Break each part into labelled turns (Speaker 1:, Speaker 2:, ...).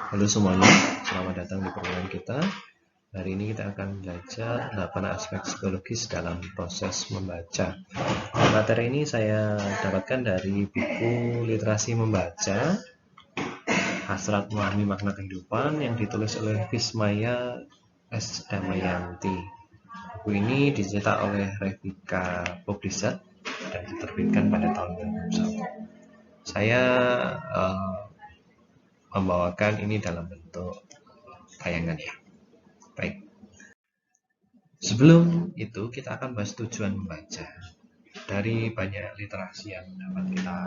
Speaker 1: Halo semuanya, selamat datang di pertemuan kita. Hari ini kita akan belajar 8 aspek psikologis dalam proses membaca. Materi ini saya dapatkan dari buku Literasi Membaca, Hasrat Memahami Makna Kehidupan yang ditulis oleh Vismaya S. Damayanti. Buku ini dicetak oleh Revika Publisher dan diterbitkan pada tahun 2001. Saya membawakan ini dalam bentuk tayangan ya. Baik. Sebelum itu kita akan bahas tujuan membaca. Dari banyak literasi yang dapat kita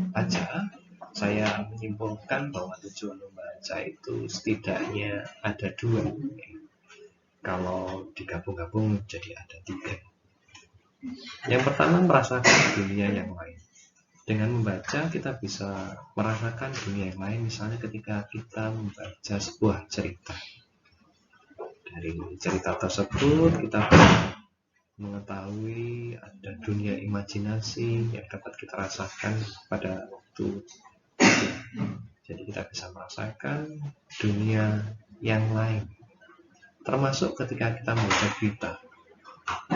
Speaker 1: baca, saya menyimpulkan bahwa tujuan membaca itu setidaknya ada dua. Kalau digabung-gabung jadi ada tiga. Yang pertama, merasakan dunia yang lain. Dengan membaca kita bisa merasakan dunia yang lain, misalnya ketika kita membaca sebuah cerita. Dari cerita tersebut kita mengetahui ada dunia imajinasi yang dapat kita rasakan pada waktu itu. Jadi kita bisa merasakan dunia yang lain. Termasuk ketika kita membaca berita,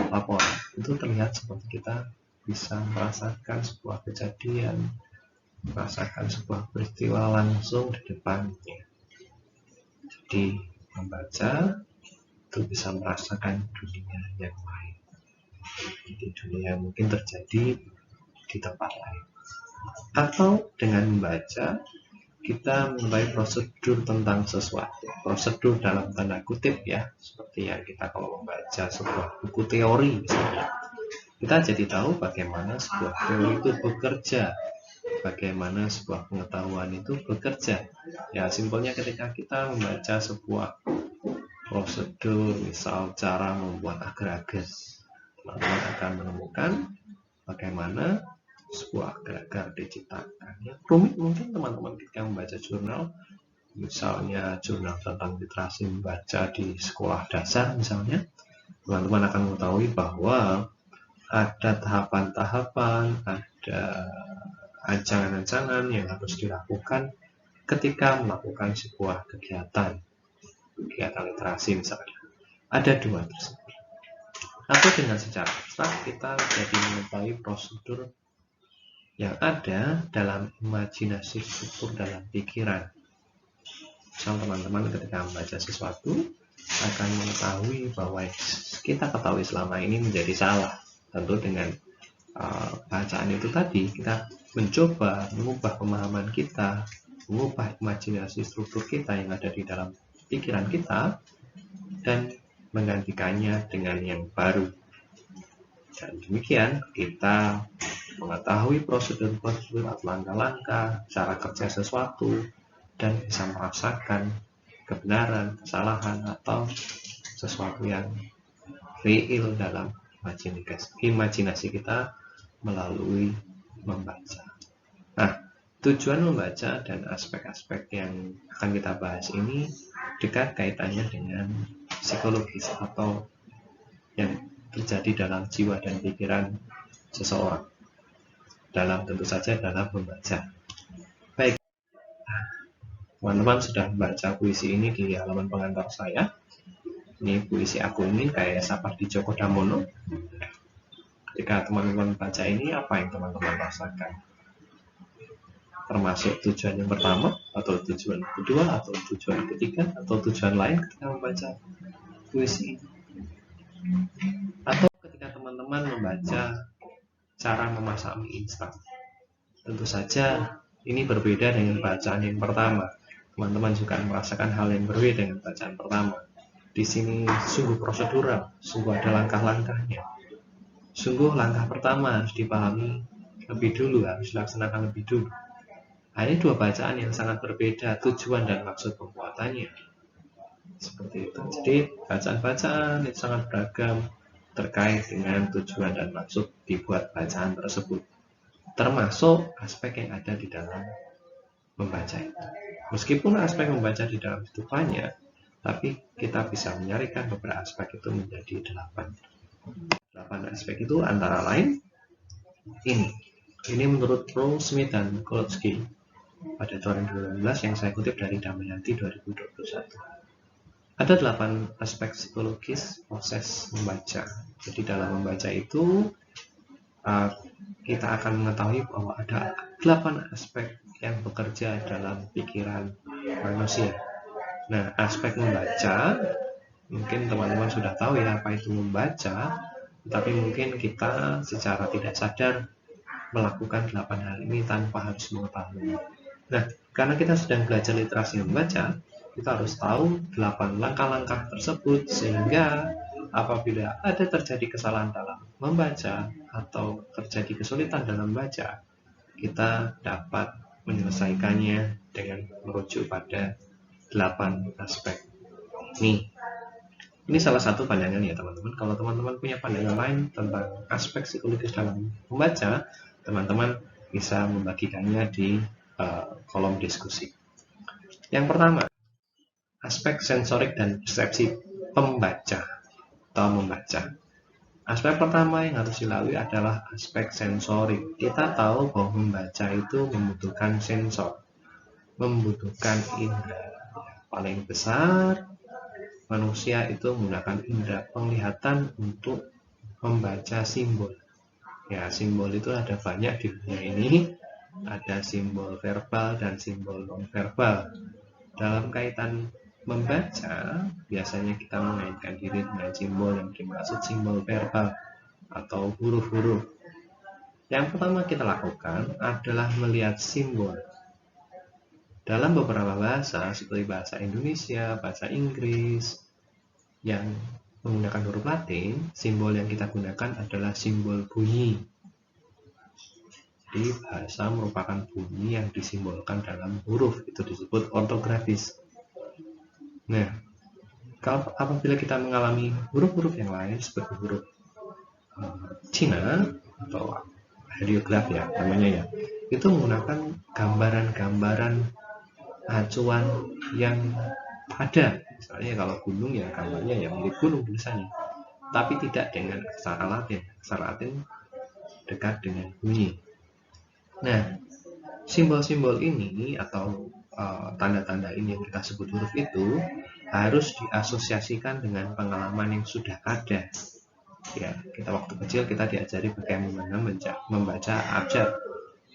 Speaker 1: laporan, itu terlihat seperti kita bisa merasakan sebuah kejadian, merasakan sebuah peristiwa langsung di depannya. Jadi membaca itu bisa merasakan dunia yang lain. Jadi dunia yang mungkin terjadi di tempat lain. Atau dengan membaca kita mengetahui prosedur tentang sesuatu. Prosedur dalam tanda kutip ya, seperti yang kita kalau membaca sebuah buku teori misalnya. Kita jadi tahu bagaimana sebuah teori itu bekerja, bagaimana sebuah pengetahuan itu bekerja. Ya simpelnya ketika kita membaca sebuah prosedur, misal cara membuat agar-agar, teman-teman akan menemukan bagaimana sebuah agar-agar diciptakan. Ya, rumit mungkin teman-teman ketika membaca jurnal, misalnya jurnal tentang literasi membaca di sekolah dasar misalnya, teman-teman akan mengetahui bahwa ada tahapan-tahapan, ada ancangan-ancangan yang harus dilakukan ketika melakukan sebuah kegiatan literasi misalnya. Ada dua tersebut. Atau dengan secara abstrak kita jadi mengetahui prosedur yang ada dalam imajinasi struktur dalam pikiran. Misal teman-teman ketika membaca sesuatu akan mengetahui bahwa kita ketahui selama ini menjadi salah. Tentu dengan bacaan itu tadi kita mencoba mengubah pemahaman kita, mengubah imajinasi struktur kita yang ada di dalam pikiran kita dan menggantikannya dengan yang baru. Dan demikian kita mengetahui prosedur-prosedur atau langkah-langkah cara kerja sesuatu dan bisa merasakan kebenaran, kesalahan atau sesuatu yang real dalam imajinasi kita melalui membaca. Nah, tujuan membaca dan aspek-aspek yang akan kita bahas ini dekat kaitannya dengan psikologis atau yang terjadi dalam jiwa dan pikiran seseorang. Tentu saja dalam membaca. Baik, teman-teman sudah membaca puisi ini di halaman pengantar saya. Ini puisi aku ini kayak Sapardi Djoko Damono. Ketika teman-teman baca ini, apa yang teman-teman rasakan? Termasuk tujuan yang pertama, atau tujuan kedua, atau tujuan ketiga, atau tujuan lain ketika membaca puisi ini. Atau ketika teman-teman membaca cara memasak mie instan. Tentu saja ini berbeda dengan bacaan yang pertama. Teman-teman juga merasakan hal yang berbeda dengan bacaan pertama. Di sini sungguh prosedural, sungguh ada langkah-langkahnya. Sungguh langkah pertama harus dipahami lebih dulu, harus dilaksanakan lebih dulu. Ini dua bacaan yang sangat berbeda tujuan dan maksud pembuatannya. Seperti itu. Jadi bacaan-bacaan itu sangat beragam terkait dengan tujuan dan maksud dibuat bacaan tersebut. Termasuk aspek yang ada di dalam membaca itu. Meskipun aspek membaca di dalam itu banyak, tapi kita bisa menyarikan beberapa aspek itu menjadi 8. 8 aspek itu antara lain ini menurut Paul Smith dan Klotsky. pada 2019 yang saya kutip dari Damayanti 2021. Ada 8 aspek psikologis proses membaca. Jadi dalam membaca itu kita akan mengetahui bahwa ada 8 aspek yang bekerja dalam pikiran manusia. Nah, aspek membaca, mungkin teman-teman sudah tahu ya apa itu membaca, tapi mungkin kita secara tidak sadar melakukan 8 hal ini tanpa harus mengetahui. Nah, karena kita sedang belajar literasi membaca, kita harus tahu 8 langkah-langkah tersebut, sehingga apabila ada terjadi kesalahan dalam membaca atau terjadi kesulitan dalam membaca, kita dapat menyelesaikannya dengan merujuk pada 8 aspek. Ini salah satu pandangan ya teman-teman. Kalau teman-teman punya pandangan lain tentang aspek psikologis dalam membaca, teman-teman bisa membagikannya di kolom diskusi. Yang pertama, aspek sensorik dan persepsi pembaca atau membaca. Aspek pertama yang harus dilalui adalah aspek sensorik. Kita tahu bahwa membaca itu membutuhkan sensor, membutuhkan indera. Paling besar, manusia itu menggunakan indera penglihatan untuk membaca simbol. Ya, simbol itu ada banyak di dunia ini. Ada simbol verbal dan simbol non-verbal. Dalam kaitan membaca, biasanya kita mengaitkan diri dengan simbol yang dimaksud simbol verbal atau huruf-huruf. Yang pertama kita lakukan adalah melihat simbol. Dalam beberapa bahasa, seperti bahasa Indonesia, bahasa Inggris, yang menggunakan huruf Latin, simbol yang kita gunakan adalah simbol bunyi. Jadi bahasa merupakan bunyi yang disimbolkan dalam huruf, itu disebut ortografis. Nah, apabila kita mengalami huruf-huruf yang lain seperti huruf Cina atau hieroglif ya namanya ya, itu menggunakan gambaran-gambaran acuan yang ada. Misalnya kalau gunung ya gambarnya ya mirip gunung tulisannya, tapi tidak dengan aksara Latin. Aksara Latin dekat dengan bunyi. Nah, simbol-simbol ini atau tanda-tanda ini yang kita sebut huruf itu harus diasosiasikan dengan pengalaman yang sudah ada. Ya, kita waktu kecil kita diajari bagaimana membaca abjad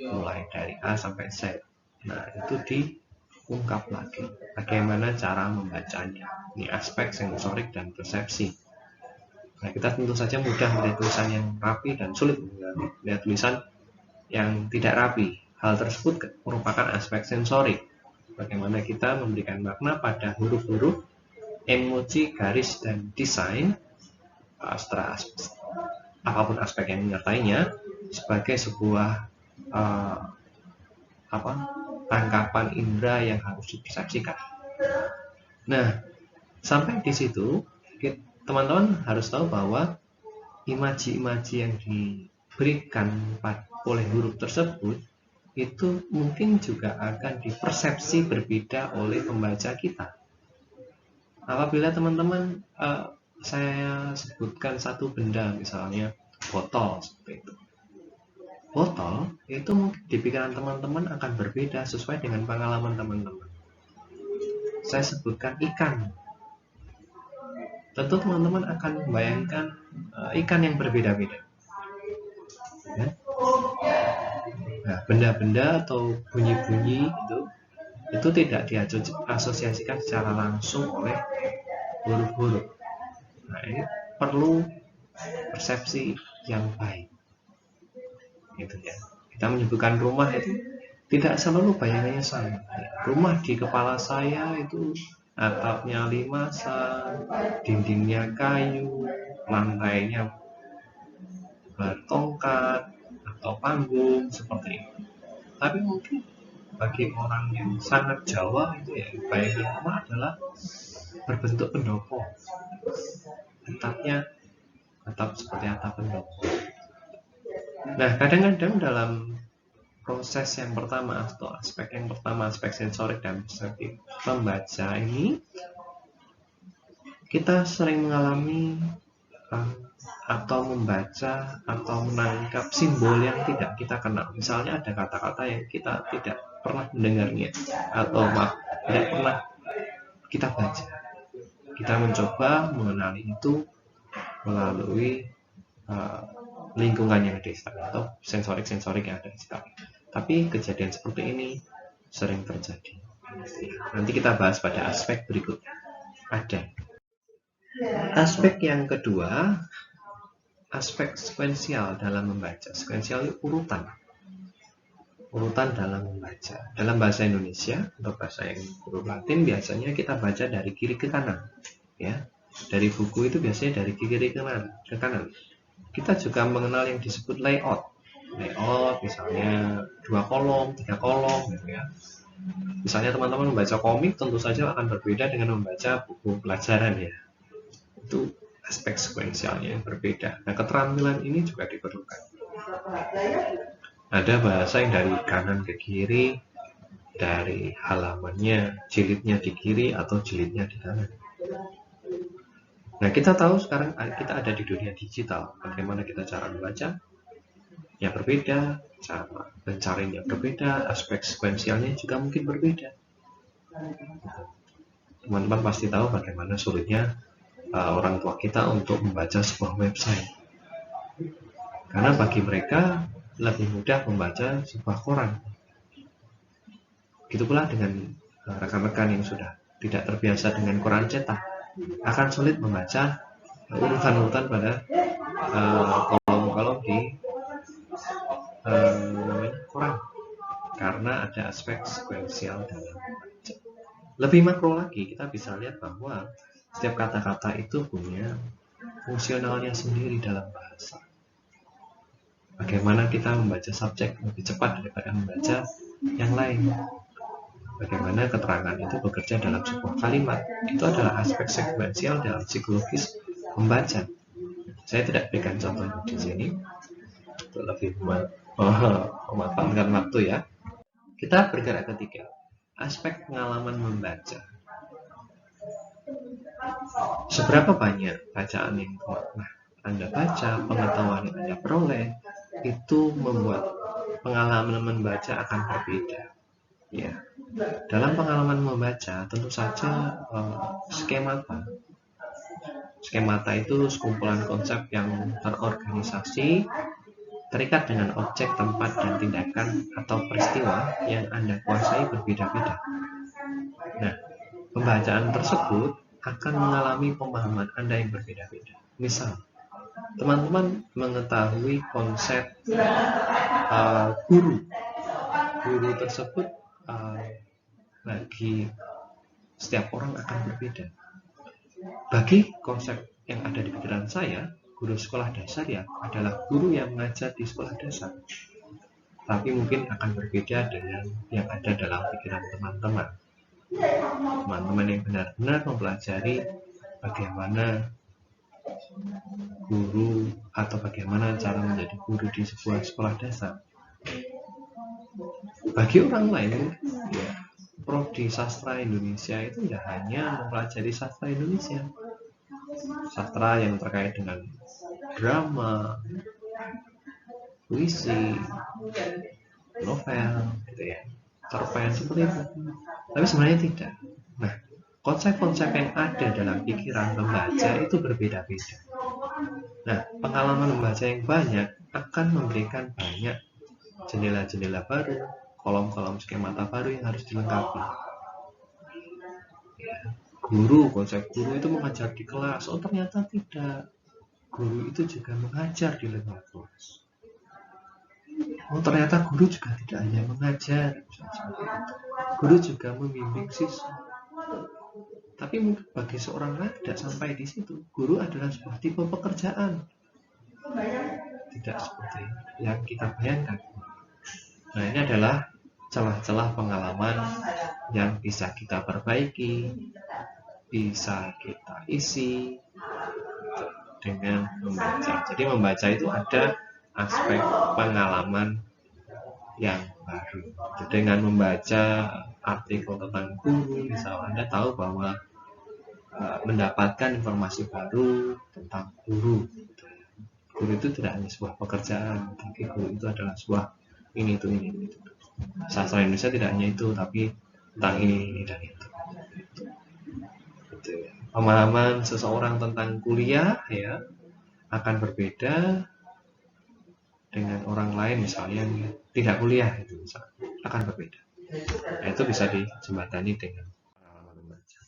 Speaker 1: mulai dari A sampai Z. Nah, itu diungkap lagi bagaimana cara membacanya. Ini aspek sensorik dan persepsi. Nah, kita tentu saja mudah melihat tulisan yang rapi dan sulit melihat tulisan yang tidak rapi. Hal tersebut merupakan aspek sensorik. Bagaimana kita memberikan makna pada huruf-huruf, emoji, garis, dan desain, apapun aspek yang menyertainya, sebagai sebuah tangkapan indera yang harus dipersepsikan. Nah, sampai di situ, teman-teman harus tahu bahwa imaji-imaji yang diberikan oleh huruf tersebut itu mungkin juga akan dipersepsi berbeda oleh pembaca kita. Apabila teman-teman saya sebutkan satu benda, misalnya botol seperti itu. Botol itu mungkin di pikiran teman-teman akan berbeda sesuai dengan pengalaman teman-teman. Saya sebutkan ikan. Tentu teman-teman akan membayangkan ikan yang berbeda-beda. Ya. Nah, benda-benda atau bunyi-bunyi itu tidak diasosiasikan secara langsung oleh huruf-huruf. Nah, ini perlu persepsi yang baik. Gitu ya. Kita menyebutkan rumah itu tidak selalu bayangannya sama. Rumah di kepala saya itu atapnya limasan, dindingnya kayu, lantainya bertongkat atau panggung seperti itu. Tapi mungkin bagi orang yang sangat Jawa itu ya bayangan rumah adalah berbentuk pendopo. Atapnya atap seperti atap pendopo. Nah, kadang-kadang dalam proses yang pertama atau aspek yang pertama, aspek sensorik dan persepsi pembaca ini, kita sering mengalami atau membaca atau menangkap simbol yang tidak kita kenal. Misalnya ada kata-kata yang kita tidak pernah mendengarnya atau tidak pernah kita baca. Kita mencoba mengenali itu melalui lingkungan yang ada di sekitar atau sensorik yang ada di sekitar. Tapi kejadian seperti ini sering terjadi. Nanti kita bahas pada aspek berikutnya. Ada aspek yang kedua, aspek sekuensial dalam membaca. Sekuensial itu urutan dalam membaca. Dalam bahasa Indonesia atau bahasa yang huruf Latin biasanya kita baca dari kiri ke kanan, ya. Dari buku itu biasanya dari kiri ke kanan. Kita juga mengenal yang disebut layout misalnya 2 kolom, 3 kolom, gitu ya. Misalnya teman-teman membaca komik tentu saja akan berbeda dengan membaca buku pelajaran, ya. Itu aspek sekuensialnya yang berbeda. Nah, keterampilan ini juga diperlukan. Ada bahasa yang dari kanan ke kiri, dari halamannya, jilidnya di kiri atau jilidnya di kanan. Nah, kita tahu sekarang kita ada di dunia digital. Bagaimana kita cara membaca? Ya berbeda, cara mencarinya berbeda, aspek sekuensialnya juga mungkin berbeda. Teman-teman pasti tahu bagaimana sulitnya orang tua kita untuk membaca sebuah website. Karena bagi mereka lebih mudah membaca sebuah koran. Begitu pula dengan rekan-rekan yang sudah tidak terbiasa dengan koran cetak, akan sulit membaca urutan-urutan pada kolom-kolom di koran, karena ada aspek sekuensial dalam membaca. Lebih makro lagi, kita bisa lihat bahwa setiap kata-kata itu punya fungsionalnya sendiri dalam bahasa. Bagaimana kita membaca subjek lebih cepat daripada membaca yang lain. Bagaimana keterangan itu bekerja dalam sebuah kalimat. Itu adalah aspek sekuensial dalam psikologis membaca. Saya tidak berikan contohnya di sini untuk lebih memanfaatkan waktu, ya. Kita bergerak ketiga, aspek pengalaman membaca. Seberapa banyak bacaan yang pernah Anda baca, pengetahuan yang Anda peroleh, itu membuat pengalaman membaca akan berbeda. Ya, dalam pengalaman membaca tentu saja skemata. Skemata itu sekumpulan konsep yang terorganisasi, terikat dengan objek, tempat, dan tindakan atau peristiwa yang Anda kuasai berbeda-beda. Nah, pembacaan tersebut akan mengalami pemahaman Anda yang berbeda-beda. Misal, teman-teman mengetahui konsep guru. Guru tersebut bagi setiap orang akan berbeda. Bagi konsep yang ada di pikiran saya, guru sekolah dasar ya adalah guru yang mengajar di sekolah dasar. Tapi mungkin akan berbeda dengan yang ada dalam pikiran teman-teman. Teman-teman yang benar-benar mempelajari bagaimana guru atau bagaimana cara menjadi guru di sebuah sekolah dasar. Bagi orang lain, ya, prodi sastra Indonesia itu tidak hanya mempelajari sastra Indonesia, sastra yang terkait dengan drama, puisi, novel, gitu ya, cerpen seperti itu. Tapi sebenarnya tidak. Nah, konsep-konsep yang ada dalam pikiran pembaca itu berbeda-beda. Nah, pengalaman membaca yang banyak akan memberikan banyak jendela-jendela baru, kolom-kolom skemata baru yang harus dilengkapi. Konsep guru itu mengajar di kelas. Oh, ternyata tidak. Guru itu juga mengajar di luar kelas. Oh, ternyata guru juga tidak hanya mengajar. Guru juga membimbing siswa. Tapi mungkin bagi seorang lain tidak sampai di situ. Guru adalah sebuah tipe pekerjaan. Tidak seperti yang kita bayangkan. Nah, ini adalah celah-celah pengalaman yang bisa kita perbaiki, bisa kita isi dengan membaca. Jadi membaca itu ada aspek pengalaman yang baru. Dengan membaca artikel tentang guru, misal Anda tahu bahwa mendapatkan informasi baru tentang guru. Guru itu tidak hanya sebuah pekerjaan, tapi guru itu adalah sebuah ini. Sastra Indonesia tidak hanya itu, tapi tentang ini dan itu. Gitu ya. Pemahaman seseorang tentang kuliah ya akan berbeda dengan orang lain misalnya yang tidak kuliah, itu misalnya akan berbeda. Nah, itu bisa dijembatani dengan pengalaman membaca.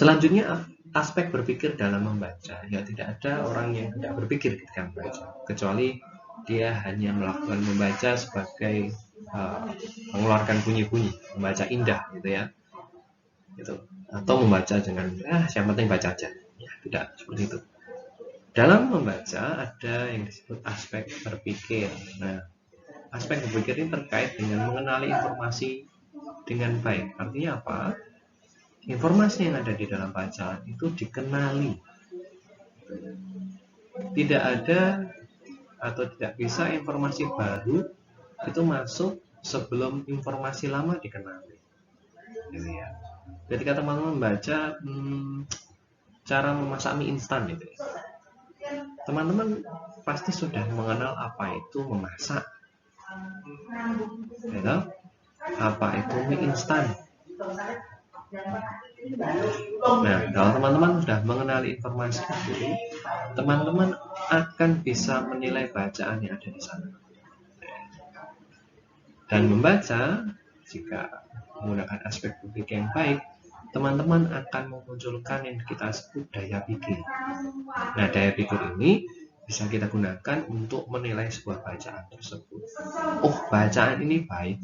Speaker 1: Selanjutnya aspek berpikir dalam membaca. Ya tidak ada orang yang tidak berpikir ketika membaca, kecuali dia hanya melakukan membaca sebagai mengeluarkan bunyi-bunyi, membaca indah gitu ya, gitu. Atau membaca dengan yang penting baca aja. Ya, tidak seperti itu. Dalam membaca ada yang disebut aspek berpikir. Nah, aspek berpikir ini terkait dengan mengenali informasi dengan baik. Artinya apa? Informasi yang ada di dalam bacaan itu dikenali. Tidak ada atau tidak bisa informasi baru itu masuk sebelum informasi lama dikenali. Gitu ya. Ketika teman-teman membaca cara memasak mie instan gitu, teman-teman pasti sudah mengenal apa itu memasak. Gitu? Apa itu mie instan? Nah, kalau teman-teman sudah mengenali informasi itu, teman-teman akan bisa menilai bacaan yang ada di sana. Dan membaca, jika menggunakan aspek berpikir yang baik, teman-teman akan memunculkan yang kita sebut daya pikir. Nah, daya pikir ini bisa kita gunakan untuk menilai sebuah bacaan tersebut. Oh, bacaan ini baik,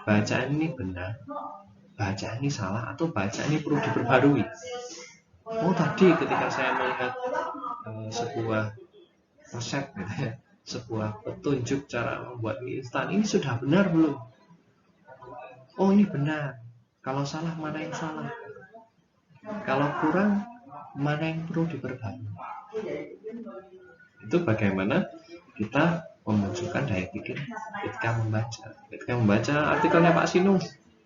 Speaker 1: bacaan ini benar, bacaan ini salah, atau bacaan ini perlu diperbarui. Oh, tadi ketika saya melihat sebuah resep gitu ya, sebuah petunjuk cara membuat mie instan, ini sudah benar belum? Oh, ini benar. Kalau salah, mana yang salah? Kalau kurang, mana yang perlu diperbarui? Itu bagaimana kita memunculkan daya pikir ketika membaca. Ketika membaca artikelnya Pak Sinung,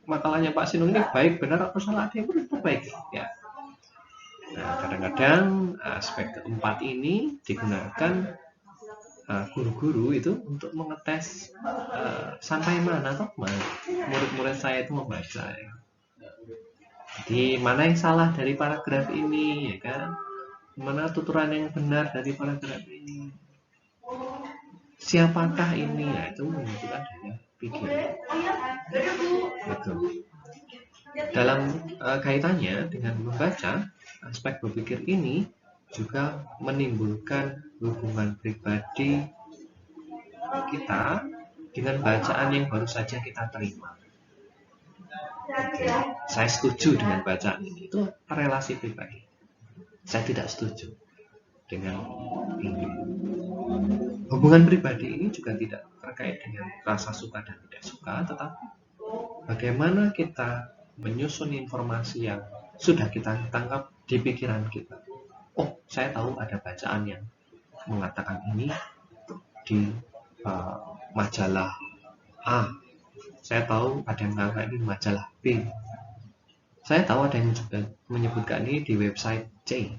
Speaker 1: makalahnya Pak Sinung ini baik, benar, atau salah, dia perlu diperbaiki ya. Nah, kadang-kadang aspek keempat ini digunakan guru-guru itu untuk mengetes sampai mana toh murid-murid saya itu membaca ya. Jadi mana yang salah dari paragraf ini ya kan, mana tuturan yang benar dari paragraf ini, siapakah ini ya, itu menunjukkan daya pikir. Betul. Dalam kaitannya dengan membaca, aspek berpikir ini juga menimbulkan hubungan pribadi kita dengan bacaan yang baru saja kita terima. Saya setuju dengan bacaan ini, itu relasi pribadi. Saya tidak setuju dengan ini. Hubungan pribadi ini juga tidak terkait dengan rasa suka dan tidak suka, tetapi bagaimana kita menyusun informasi yang sudah kita tangkap di pikiran kita. Oh, saya tahu ada bacaan yang mengatakan ini di majalah A. Saya tahu ada yang mengatakan ini majalah B. Saya tahu ada yang juga menyebutkan ini di website C.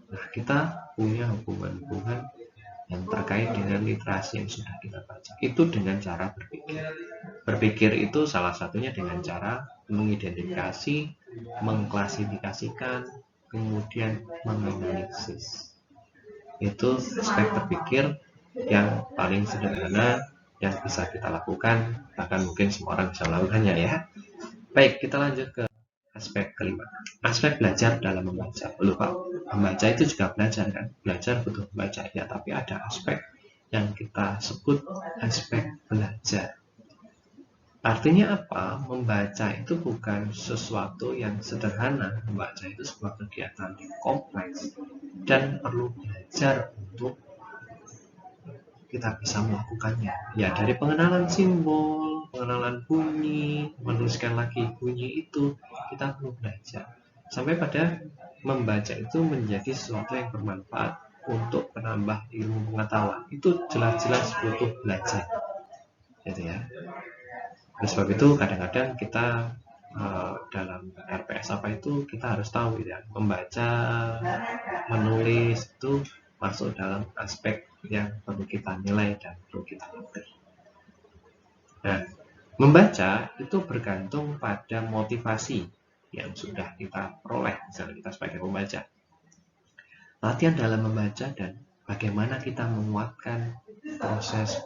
Speaker 1: Nah, kita punya hubungan-hubungan yang terkait dengan literasi yang sudah kita baca. Itu dengan cara berpikir. Berpikir itu salah satunya dengan cara mengidentifikasi, mengklasifikasikan, kemudian menganalisis. Itu aspek berpikir yang paling sederhana yang bisa kita lakukan, bahkan mungkin semua orang bisa melakukannya ya. Baik, kita lanjut ke aspek kelima, aspek belajar dalam membaca. Lupa, membaca itu juga belajar kan? Belajar butuh membaca ya, tapi ada aspek yang kita sebut aspek belajar. Artinya apa? Membaca itu bukan sesuatu yang sederhana. Membaca itu sebuah kegiatan yang kompleks dan perlu belajar untuk kita bisa melakukannya. Ya, dari pengenalan simbol, pengenalan bunyi, menuliskan lagi bunyi itu, kita perlu belajar. Sampai pada membaca itu menjadi sesuatu yang bermanfaat untuk menambah ilmu pengetahuan. Itu jelas-jelas butuh belajar. Gitu ya. Oleh sebab itu kadang-kadang kita dalam RPS apa itu kita harus tahu ya, membaca, menulis itu masuk dalam aspek yang perlu kita nilai dan perlu kita latih. Nah, membaca itu bergantung pada motivasi yang sudah kita peroleh, misalnya kita sebagai pembaca. Latihan dalam membaca dan bagaimana kita menguatkan proses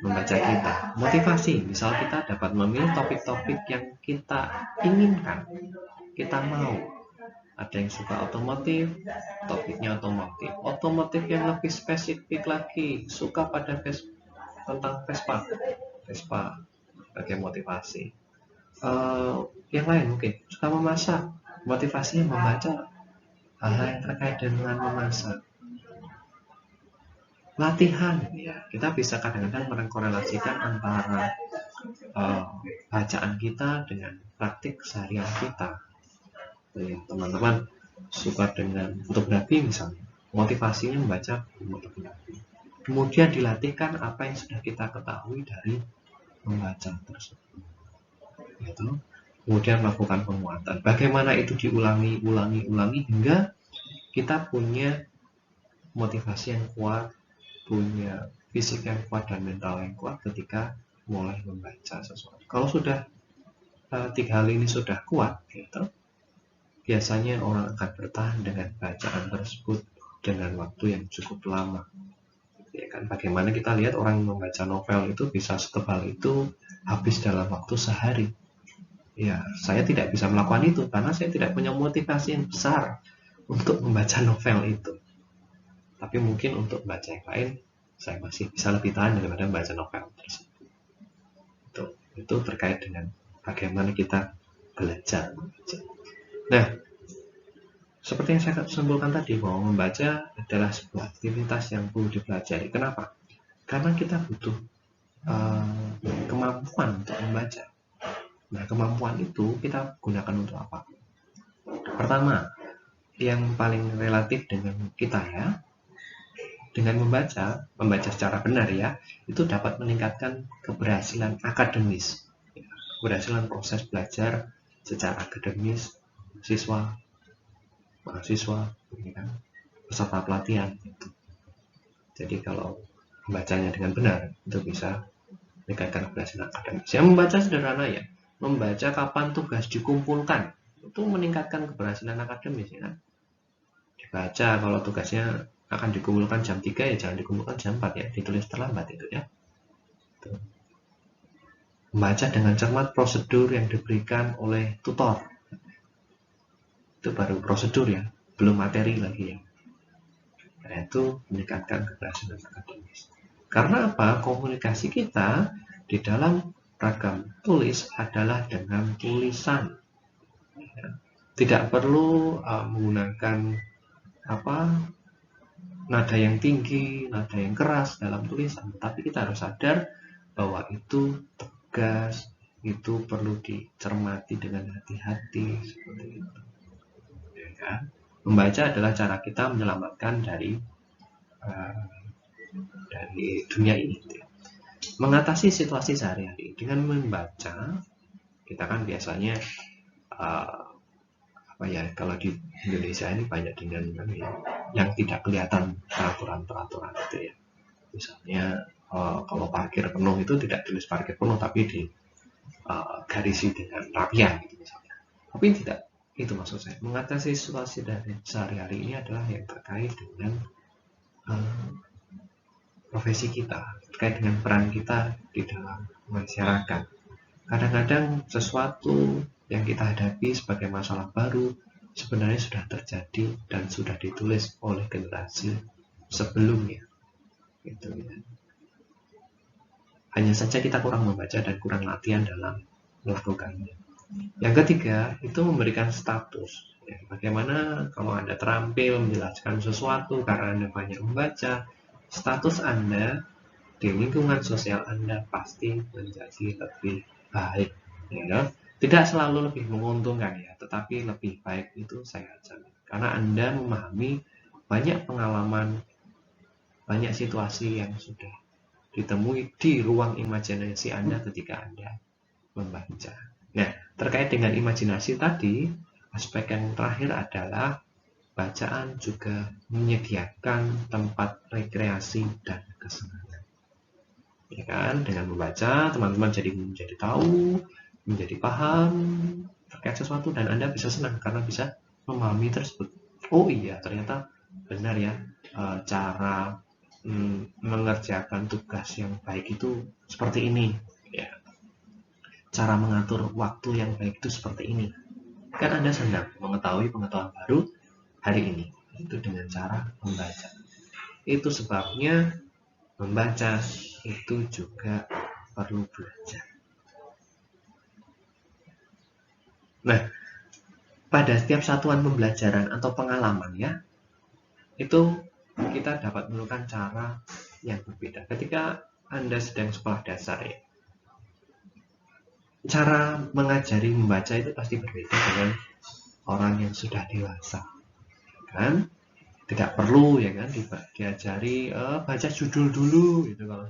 Speaker 1: membaca kita. Motivasi, misal kita dapat memilih topik-topik yang kita inginkan, kita mau. Ada yang suka otomotif, topiknya otomotif. Otomotif yang lebih spesifik lagi, suka pada tentang Vespa sebagai motivasi. Yang lain mungkin suka memasak, motivasinya membaca hal-hal yang terkait dengan memasak. Latihan, ya kita bisa kadang-kadang mengkorelasikan antara bacaan kita dengan praktik seharian kita. Teman-teman suka dengan fotografi misalnya, motivasinya membaca fotografi. Kemudian dilatihkan apa yang sudah kita ketahui dari membaca tersebut. Gitu. Kemudian melakukan penguatan. Bagaimana itu diulangi hingga kita punya motivasi yang kuat, punya fisik yang kuat dan mental yang kuat ketika mulai membaca sesuatu. Kalau sudah 3 hal ini sudah kuat, gitu, biasanya orang akan bertahan dengan bacaan tersebut dengan waktu yang cukup lama. Ya kan, bagaimana kita lihat orang membaca novel itu bisa setebal itu habis dalam waktu sehari. Ya, saya tidak bisa melakukan itu karena saya tidak punya motivasi yang besar untuk membaca novel itu. Tapi mungkin untuk membaca yang lain, saya masih bisa lebih tahan daripada membaca novel tersebut. Itu terkait dengan bagaimana kita belajar. Nah, seperti yang saya simpulkan tadi, bahwa membaca adalah sebuah aktivitas yang perlu dipelajari. Kenapa? Karena kita butuh kemampuan untuk membaca. Nah, kemampuan itu kita gunakan untuk apa? Pertama, yang paling relatif dengan kita ya, dengan membaca secara benar ya, itu dapat meningkatkan keberhasilan akademis, keberhasilan proses belajar secara akademis mahasiswa, peserta pelatihan. Jadi kalau membacanya dengan benar, itu bisa meningkatkan keberhasilan akademis. Yang membaca sederhana ya, membaca kapan tugas dikumpulkan, itu meningkatkan keberhasilan akademis ya. Dibaca kalau tugasnya akan dikumpulkan jam 3 ya jangan dikumpulkan jam 4 ya, ditulis terlambat itu ya. Membaca dengan cermat prosedur yang diberikan oleh tutor. Itu baru prosedur ya, belum materi lagi ya. Nah, itu meningkatkan keberhasilan akademis. Karena apa? Komunikasi kita di dalam ragam tulis adalah dengan tulisan. Tidak perlu menggunakan nada yang tinggi, nada yang keras dalam tulisan. Tapi kita harus sadar bahwa itu tegas, itu perlu dicermati dengan hati-hati seperti itu. Ya kan? Membaca adalah cara kita menyelamatkan dari dunia ini. Mengatasi situasi sehari-hari dengan membaca, kita kan biasanya kalau di Indonesia ini banyak dengan yang tidak kelihatan peraturan-peraturan itu ya. Misalnya kalau parkir penuh itu tidak tulis parkir penuh tapi di garisi dengan rapian gitu misalnya. Tapi tidak itu maksud saya. Mengatasi situasi dari sehari-hari ini adalah yang terkait dengan profesi kita, terkait dengan peran kita di dalam masyarakat. Kadang-kadang sesuatu yang kita hadapi sebagai masalah baru sebenarnya sudah terjadi dan sudah ditulis oleh generasi sebelumnya. Gitu ya. Hanya saja kita kurang membaca dan kurang latihan dalam melakukannya. Yang ketiga, itu memberikan status. Ya, bagaimana kalau Anda terampil menjelaskan sesuatu karena Anda banyak membaca, status Anda di lingkungan sosial Anda pasti menjadi lebih baik. Ya. Tidak selalu lebih menguntungkan ya, tetapi lebih baik itu saya jamin. Karena Anda memahami banyak pengalaman, banyak situasi yang sudah ditemui di ruang imajinasi Anda ketika Anda membaca. Nah, terkait dengan imajinasi tadi, aspek yang terakhir adalah bacaan juga menyediakan tempat rekreasi dan kesenangan. ya kan? Dengan membaca, teman-teman menjadi tahu, menjadi paham terkait sesuatu, dan Anda bisa senang karena bisa memahami tersebut. Oh iya, ternyata benar ya, cara mengerjakan tugas yang baik itu seperti ini, ya. Cara mengatur waktu yang baik itu seperti ini. Kan Anda senang mengetahui pengetahuan baru hari ini, itu dengan cara membaca. Itu sebabnya membaca itu juga perlu belajar. Nah, pada setiap satuan pembelajaran atau pengalaman ya, itu kita dapat menemukan cara yang berbeda. Ketika Anda sedang sekolah dasar ya, cara mengajari membaca itu pasti berbeda dengan orang yang sudah dewasa, kan? Tidak perlu ya kan diajari baca judul dulu gitu kalau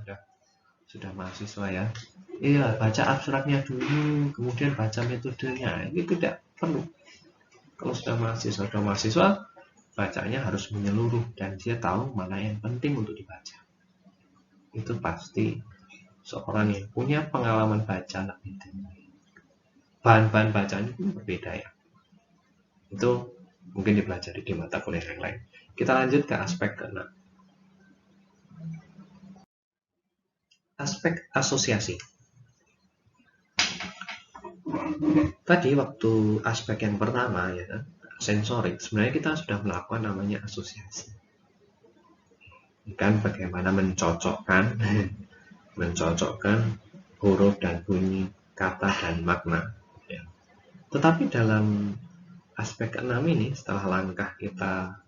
Speaker 1: sudah mahasiswa ya. Iya, baca abstraknya dulu, kemudian baca metodenya. Ini tidak perlu. Kalau sudah mahasiswa, bacanya harus menyeluruh dan dia tahu mana yang penting untuk dibaca. Itu pasti seorang yang punya pengalaman baca lebih tinggi. Bahan-bahan bacaan itu berbeda ya. Itu mungkin dipelajari di mata kuliah yang lain. Kita lanjut ke aspek ke-6. Aspek asosiasi. Tadi waktu aspek yang pertama ya kan, sensorik, sebenarnya kita sudah melakukan namanya asosiasi. Kan bagaimana mencocokkan huruf dan bunyi, kata dan makna. Ya. Tetapi dalam aspek ke-6 ini, setelah langkah kita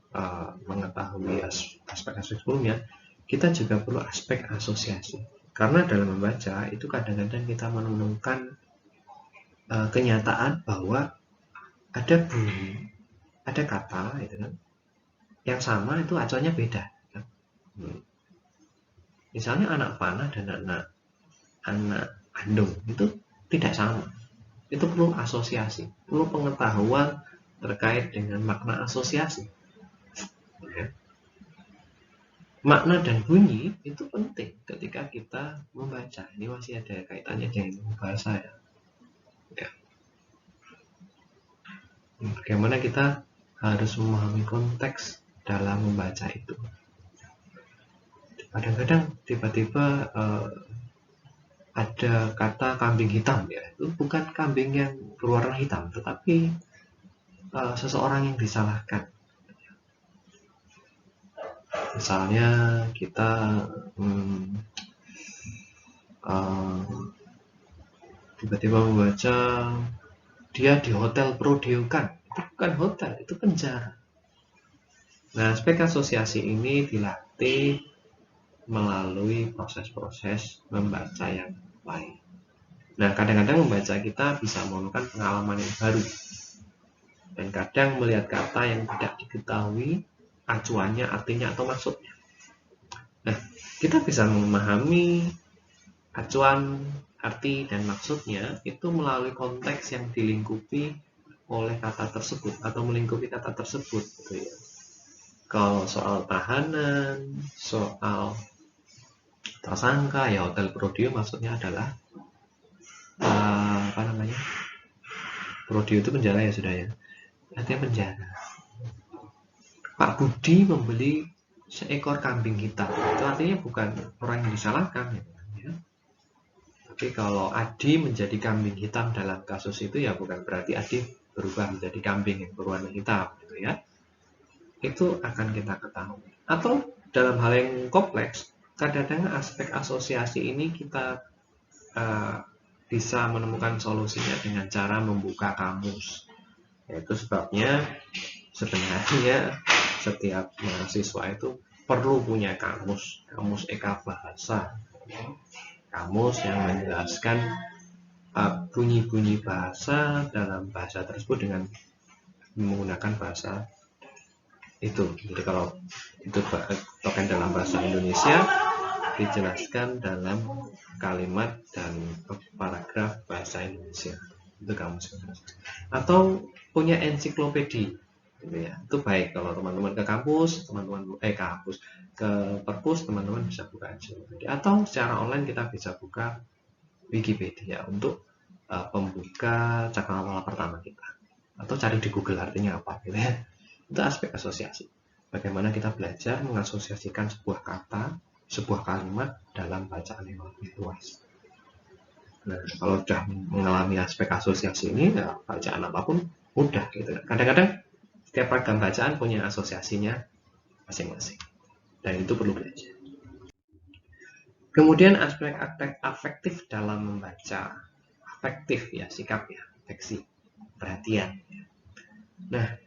Speaker 1: mengetahui aspek-aspek sebelumnya, kita juga perlu aspek asosiasi. Karena dalam membaca itu kadang-kadang kita menemukan kenyataan bahwa ada bunyi, ada kata, gitu kan, yang sama itu acuannya beda. Kan? Misalnya anak panah dan anak andung itu tidak sama. Itu perlu asosiasi, perlu pengetahuan terkait dengan makna asosiasi. Ya. Makna dan bunyi itu penting ketika kita membaca. Ini masih ada kaitannya dengan bahasa ya. Ya. Bagaimana kita harus memahami konteks dalam membaca itu. Kadang-kadang tiba-tiba ada kata kambing hitam ya, itu bukan kambing yang berwarna hitam, tetapi seseorang yang disalahkan. Misalnya kita tiba-tiba membaca dia di hotel Prodeukan, itu bukan hotel, itu penjara. Nah, aspek asosiasi ini dilatih melalui proses-proses membaca yang baik. Nah, kadang-kadang membaca kita bisa menemukan pengalaman yang baru. Dan kadang melihat kata yang tidak diketahui acuannya, artinya, atau maksudnya. Nah, kita bisa memahami acuan, arti, dan maksudnya itu melalui konteks yang dilingkupi oleh kata tersebut atau melingkupi kata tersebut. Gitu ya. Kalau soal tahanan, soal tersangka, ya hotel Prodeo maksudnya adalah Prodeo itu penjara ya sudah ya. Artinya penjara. Pak Budi membeli seekor kambing hitam. Itu artinya bukan orang yang disalahkan ya. Tapi kalau Adi menjadi kambing hitam dalam kasus itu ya bukan berarti Adi berubah menjadi kambing yang berwarna hitam gitu ya. Itu akan kita ketahui. Atau dalam hal yang kompleks, kadang-kadang aspek asosiasi ini kita bisa menemukan solusinya dengan cara membuka kamus. Itu sebabnya sebenarnya setiap mahasiswa itu perlu punya kamus Eka Bahasa, kamus yang menjelaskan bunyi-bunyi bahasa dalam bahasa tersebut dengan menggunakan bahasa itu. Jadi kalau itu token dalam bahasa Indonesia dijelaskan dalam kalimat dan paragraf bahasa Indonesia. Itu kamus. Atau punya ensiklopedi. gitu ya. Itu baik kalau teman-teman ke kampus, ke perpus, teman-teman bisa buka ensiklopedia. Atau secara online kita bisa buka Wikipedia untuk pembuka cakrawala pertama kita. Atau cari di Google artinya apa gitu ya. Itu aspek asosiasi. Bagaimana kita belajar mengasosiasikan sebuah kata, sebuah kalimat dalam bacaan yang lebih luas. Nah, kalau sudah mengalami aspek asosiasi ini, ya bacaan apapun mudah gitu. Kadang-kadang setiap ragam bacaan punya asosiasinya masing-masing. Dan itu perlu belajar. Kemudian aspek afektif dalam membaca. Afektif ya, sikap ya, afeksi, perhatian. Nah,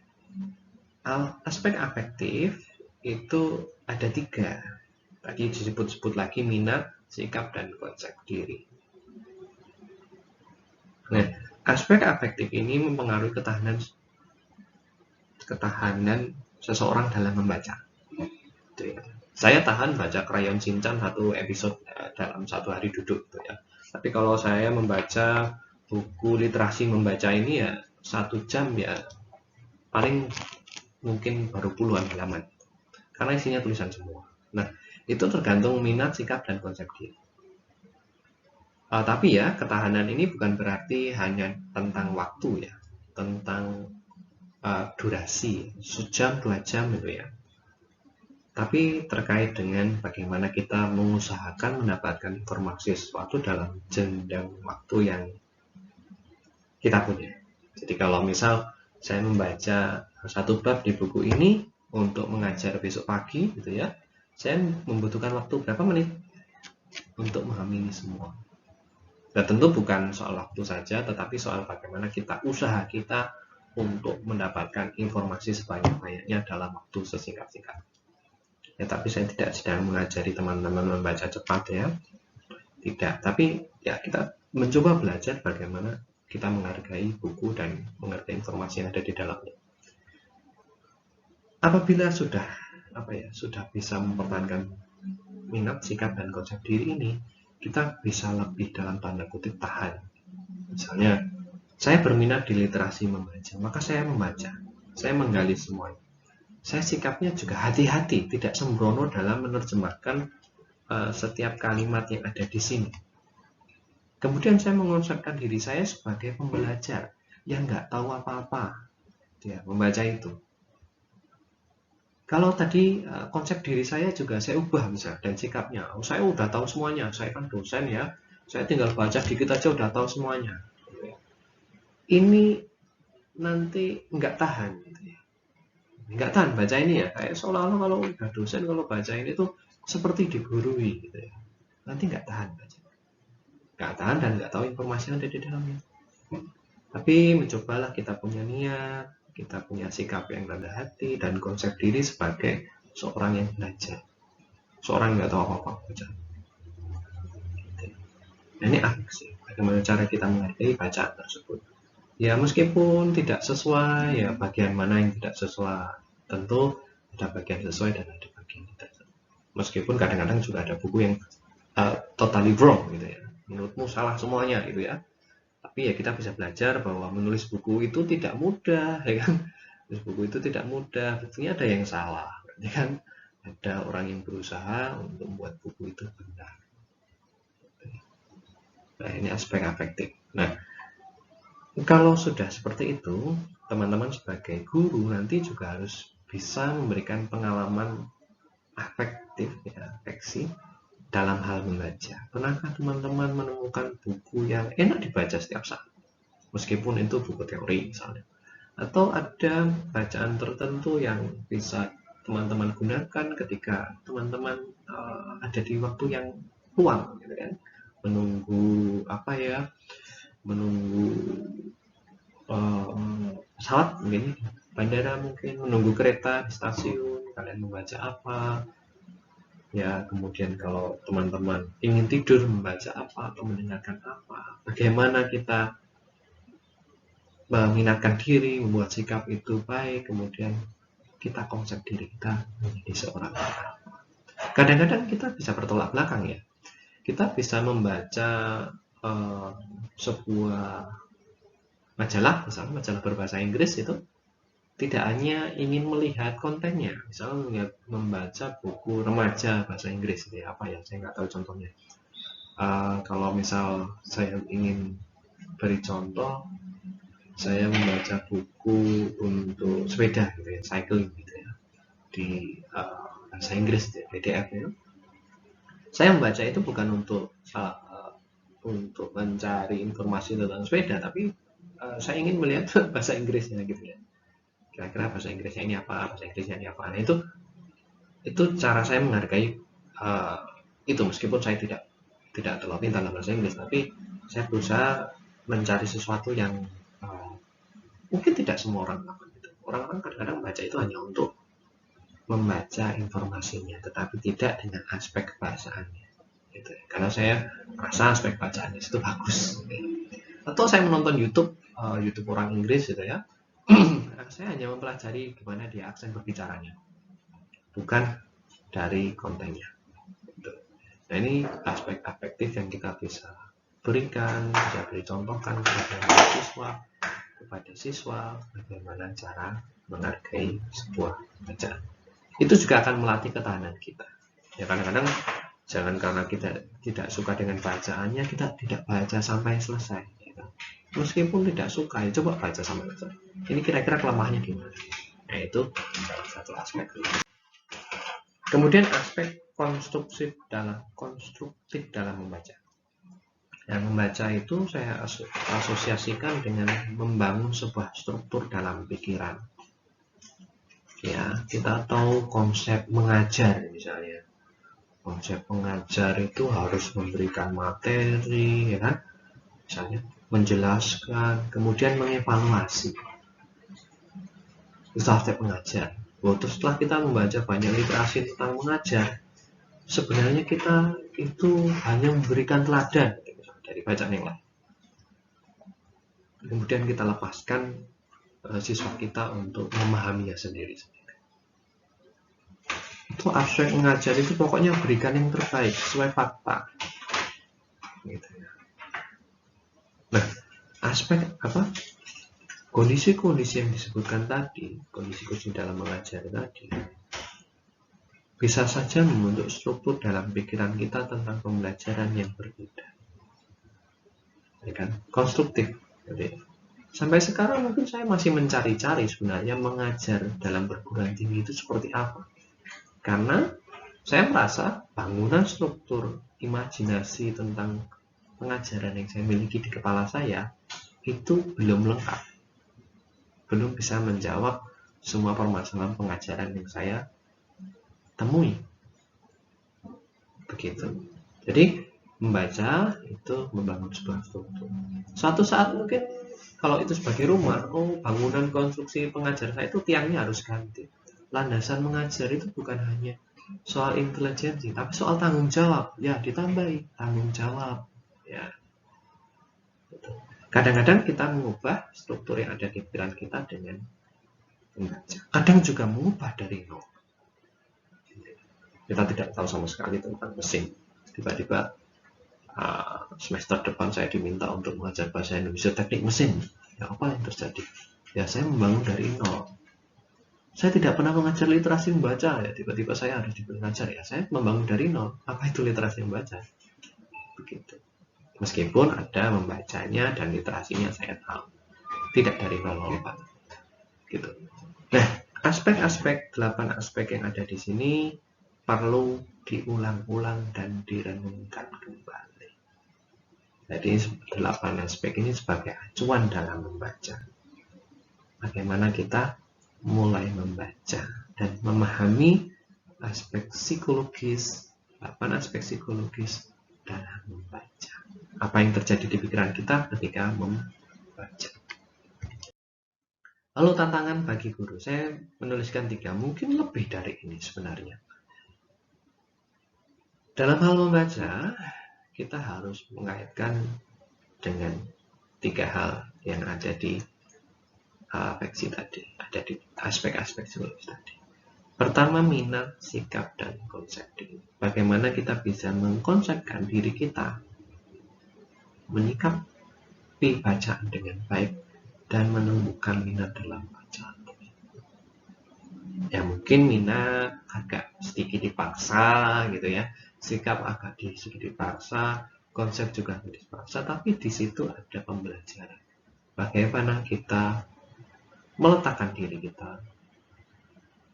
Speaker 1: aspek afektif itu ada 3. Tadi disebut-sebut lagi minat, sikap, dan konsep diri. Nah, aspek afektif ini mempengaruhi ketahanan seseorang dalam membaca. Saya tahan baca Crayon Shinchan 1 episode dalam 1 hari duduk gitu ya. Tapi kalau saya membaca buku literasi membaca ini ya 1 jam ya paling mungkin baru puluhan halaman. Karena isinya tulisan semua. Nah, itu tergantung minat, sikap, dan konsep diri. Tapi ya, ketahanan ini bukan berarti hanya tentang waktu ya, tentang durasi, sejam, 2 jam gitu ya. Tapi terkait dengan bagaimana kita mengusahakan mendapatkan informasi sesuatu dalam jangka waktu yang kita punya. Jadi kalau misal saya membaca 1 bab di buku ini untuk mengajar besok pagi gitu ya, saya membutuhkan waktu berapa menit untuk memahami ini semua. Nah, tentu bukan soal waktu saja, tetapi soal bagaimana usaha kita untuk mendapatkan informasi sebanyak-banyaknya dalam waktu sesingkat-singkat. Ya, tapi saya tidak sedang mengajari teman-teman membaca cepat ya, tidak. Tapi ya kita mencoba belajar bagaimana kita menghargai buku dan mengerti informasi yang ada di dalamnya. Apabila sudah bisa mempertahankan minat, sikap, dan konsep diri ini, kita bisa lebih dalam tanda kutip tahan. Misalnya, saya berminat di literasi membaca, maka saya membaca, saya menggali semuanya. Saya sikapnya juga hati-hati, tidak sembrono dalam menerjemahkan setiap kalimat yang ada di sini. Kemudian saya mengonsepkan diri saya sebagai pembelajar yang nggak tahu apa-apa, ya, membaca itu. Kalau tadi konsep diri saya juga saya ubah misal dan sikapnya, saya udah tahu semuanya, saya kan dosen ya, saya tinggal baca dikit aja udah tahu semuanya. Ini nanti nggak tahan, gitu ya. Nggak tahan baca ini ya, kayak seolah-olah kalau udah dosen kalau baca ini tuh seperti digurui, gitu ya. Nanti nggak tahan baca, nggak tahan dan nggak tahu informasi yang ada di dalamnya. Tapi mencobalah kita punya niat, kita punya sikap yang rendah hati dan konsep diri sebagai seorang yang belajar, seorang yang nggak tahu apa-apa baca. Nah, ini sih bagaimana cara kita menghargai bacaan tersebut. Ya meskipun tidak sesuai, ya bagian mana yang tidak sesuai, tentu ada bagian sesuai dan ada bagian tidak sesuai. Meskipun kadang-kadang juga ada buku yang totally wrong gitu ya, menurutmu salah semuanya gitu ya. Tapi ya kita bisa belajar bahwa menulis buku itu tidak mudah, ya kan? Menulis buku itu tidak mudah, buktinya ada yang salah, ya kan? Ada orang yang berusaha untuk membuat buku itu benar. Nah, ini aspek afektif. Nah, kalau sudah seperti itu, teman-teman sebagai guru nanti juga harus bisa memberikan pengalaman afektif, ya, afeksi dalam hal membaca. Pernahkah teman-teman menemukan buku yang enak dibaca setiap saat? Meskipun itu buku teori misalnya. Atau ada bacaan tertentu yang bisa teman-teman gunakan ketika teman-teman ada di waktu yang luang, gitu kan? Menunggu pesawat mungkin, bandara mungkin, menunggu kereta di stasiun, kalian membaca apa? Ya, kemudian kalau teman-teman ingin tidur membaca apa atau mendengarkan apa, bagaimana kita meminatkan diri, membuat sikap itu baik, kemudian kita konsep diri kita menjadi seorang apa. Kadang-kadang kita bisa bertolak belakang ya. Kita bisa membaca sebuah majalah, misalnya majalah berbahasa Inggris itu, tidak hanya ingin melihat kontennya, misalnya membaca buku remaja bahasa Inggris, ya apa ya, saya nggak tahu contohnya. Kalau misal saya ingin beri contoh, saya membaca buku untuk sepeda gitu ya, cycling gitu ya, di bahasa Inggris ya, PDF ya. Saya membaca itu bukan untuk mencari informasi tentang sepeda, tapi saya ingin melihat bahasa Inggrisnya gitu ya. Kira-kira bahasa Inggrisnya ini apa, bahasa Inggrisnya ini apa. Nah, itu cara saya menghargai itu, meskipun saya tidak terlalu pintar dalam bahasa Inggris, tapi saya berusaha mencari sesuatu yang mungkin tidak semua orang lakukan gitu. Orang-orang kadang-kadang membaca itu hanya untuk membaca informasinya, tetapi tidak dengan aspek bahasaannya gitu. Karena saya merasa aspek bacaannya itu bagus gitu. Atau saya menonton YouTube orang Inggris gitu ya, saya hanya mempelajari gimana dia aksen berbicaranya, bukan dari kontennya gitu. Nah, ini aspek afektif yang kita bisa berikan, bisa beri contohkan kepada siswa bagaimana cara menghargai sebuah bacaan. Itu juga akan melatih ketahanan kita. Ya, kadang-kadang jangan karena kita tidak suka dengan bacaannya, kita tidak baca sampai selesai. Ya. Meskipun tidak suka, ya coba baca sampai selesai. Ini kira-kira kelemahannya di mana? Nah, itu salah satu aspek. Kemudian aspek konstruktif dalam membaca. Yang membaca itu saya asosiasikan dengan membangun sebuah struktur dalam pikiran. Ya, kita tahu konsep mengajar misalnya. Konsep mengajar itu harus memberikan materi, ya kan? Misalnya menjelaskan, kemudian mengevaluasi. Itu aspek mengajar. Terus setelah kita membaca banyak literasi tentang mengajar, sebenarnya kita itu hanya memberikan teladan dari bacaan yang lain. Kemudian kita lepaskan siswa kita untuk memahaminya sendiri. Itu aspek mengajar itu pokoknya berikan yang terbaik sesuai fakta. Gitu. Nah, aspek kondisi-kondisi yang disebutkan tadi, kondisi-kondisi dalam mengajar tadi, bisa saja membentuk struktur dalam pikiran kita tentang pembelajaran yang berbeda. Ya kan? Konstruktif. Jadi, sampai sekarang mungkin saya masih mencari-cari sebenarnya mengajar dalam perguruan tinggi itu seperti apa. Karena saya merasa bangunan struktur imajinasi tentang pengajaran yang saya miliki di kepala saya itu belum lengkap. Belum bisa menjawab semua permasalahan pengajaran yang saya temui. Begitu. Jadi membaca itu membangun sebuah struktur. Suatu saat mungkin kalau itu sebagai rumah, bangunan konstruksi pengajar saya itu tiangnya harus ganti. Landasan mengajar itu bukan hanya soal intelijensi, tapi soal tanggung jawab. Ya, ditambahi tanggung jawab. Ya. Kadang-kadang kita mengubah struktur yang ada di pikiran kita dengan membaca. Kadang juga mengubah dari nol. Kita tidak tahu sama sekali tentang mesin. Tiba-tiba semester depan saya diminta untuk mengajar bahasa Indonesia teknik mesin. Ya, apa yang terjadi? Ya, saya membangun dari nol. Saya tidak pernah mengajar literasi membaca. Ya, tiba-tiba saya harus mengajar. Ya, saya membangun dari nol. Apa itu literasi membaca? Begitu. Meskipun ada membacanya dan literasinya saya tahu, tidak dari 0,4 gitu. Nah, aspek-aspek 8 aspek yang ada di sini perlu diulang-ulang dan direnungkan kembali. Jadi 8 aspek ini sebagai acuan dalam membaca. Bagaimana kita mulai membaca dan memahami aspek psikologis, 8 aspek psikologis dalam membaca. Apa yang terjadi di pikiran kita ketika membaca. Lalu tantangan bagi guru, saya menuliskan 3, mungkin lebih dari ini sebenarnya. Dalam hal membaca, kita harus mengaitkan dengan 3 hal yang ada di afeksi tadi, ada di aspek-aspek psikologis tadi. Pertama, minat, sikap, dan konsep diri. Bagaimana kita bisa mengkonsepkan diri kita menyikapi bacaan dengan baik dan menumbuhkan minat dalam bacaan. Ya mungkin minat agak sedikit dipaksa gitu ya, sikap agak sedikit dipaksa, konsep juga agak dipaksa, tapi di situ ada pembelajaran. Bagaimana kita meletakkan diri kita,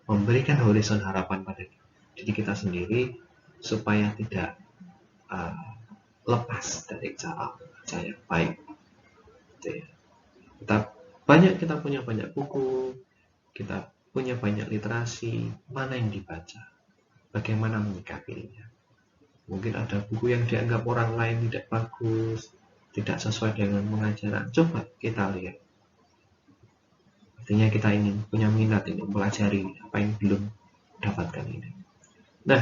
Speaker 1: memberikan horizon harapan pada diri kita sendiri supaya tidak lepas dari cara yang baik. Gitu ya. Kita punya banyak buku, kita punya banyak literasi, mana yang dibaca, bagaimana menyikapinya. Mungkin ada buku yang dianggap orang lain tidak bagus, tidak sesuai dengan pengajaran. Coba kita lihat. Artinya kita ingin punya minat untuk mempelajari apa yang belum dapatkan ini. Nah,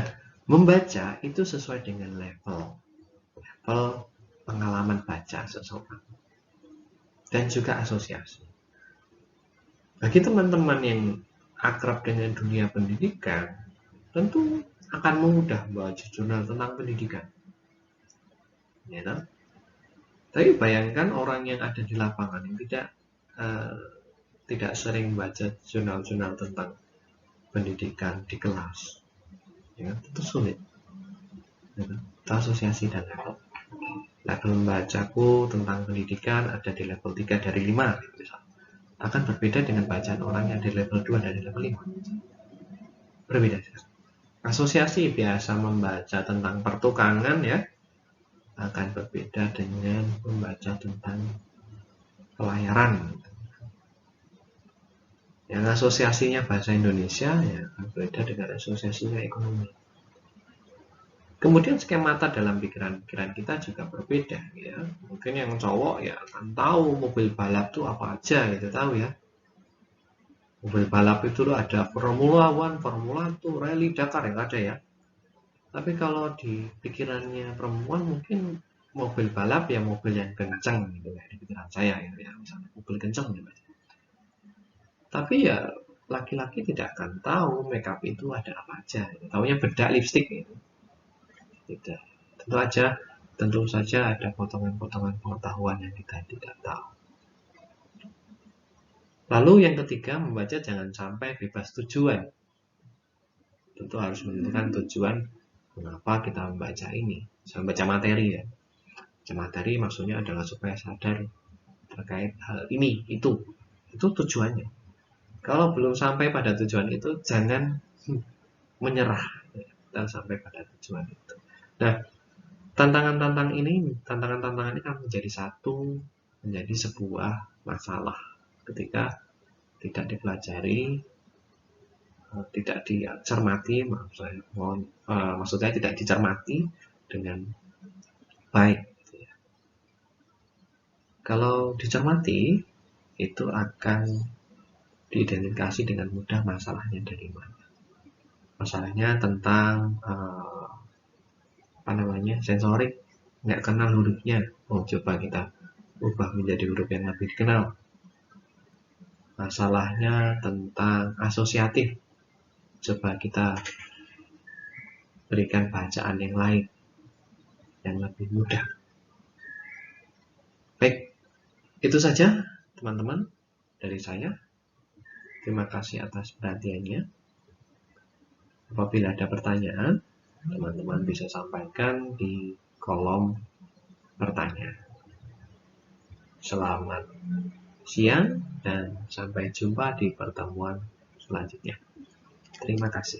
Speaker 1: membaca itu sesuai dengan level pengalaman baca seseorang dan juga asosiasi. Bagi teman-teman yang akrab dengan dunia pendidikan, tentu akan mudah membaca jurnal tentang pendidikan. Ya, kan? Tapi bayangkan orang yang ada di lapangan yang tidak sering baca jurnal-jurnal tentang pendidikan di kelas, ya, tentu sulit. Ya, kan? Asosiasi dan level membacaku tentang pendidikan ada di level 3 dari 5 misalnya. Akan berbeda dengan bacaan orang yang di level 2 dari level 5. Berbeda. Asosiasi biasa membaca tentang pertukangan ya, akan berbeda dengan membaca tentang pelayaran. Yang asosiasinya bahasa Indonesia ya akan berbeda dengan asosiasinya ekonomi. Kemudian skemata dalam pikiran kita juga berbeda ya. Mungkin yang cowok ya akan tahu mobil balap itu apa aja gitu, tahu ya. Mobil balap itu loh ada Formula One, Formula 2, Rally Dakar yang ada ya. Tapi kalau di pikirannya perempuan mungkin mobil balap ya mobil yang kencang gitu ya, di pikiran saya gitu ya, misalnya mobil kencang gitu. Tapi ya laki-laki tidak akan tahu makeup itu ada apa aja. Taunya bedak, lipstik gitu. Tidak. Tentu saja ada potongan-potongan pengetahuan yang kita tidak tahu. Lalu yang ketiga, membaca jangan sampai bebas tujuan. Tentu harus menentukan tujuan mengapa kita membaca ini. Saya membaca materi ya. Baca materi maksudnya adalah supaya sadar terkait hal ini, itu tujuannya. Kalau belum sampai pada tujuan itu, jangan menyerah. Kita sampai pada tujuan itu. Nah, tantangan-tantangan ini kan menjadi sebuah masalah ketika tidak dipelajari, tidak dicermati, maksudnya tidak dicermati dengan baik. Kalau dicermati, itu akan diidentifikasi dengan mudah masalahnya dari mana. Masalahnya tentang sensorik, nggak kenal hurufnya. Coba kita ubah menjadi huruf yang lebih dikenal. Masalahnya tentang asosiatif, coba kita berikan bacaan yang lain yang lebih mudah. Baik, itu saja teman-teman dari saya. Terima kasih atas perhatiannya. Apabila ada pertanyaan, teman-teman bisa sampaikan di kolom pertanyaan. Selamat siang dan sampai jumpa di pertemuan selanjutnya. Terima kasih.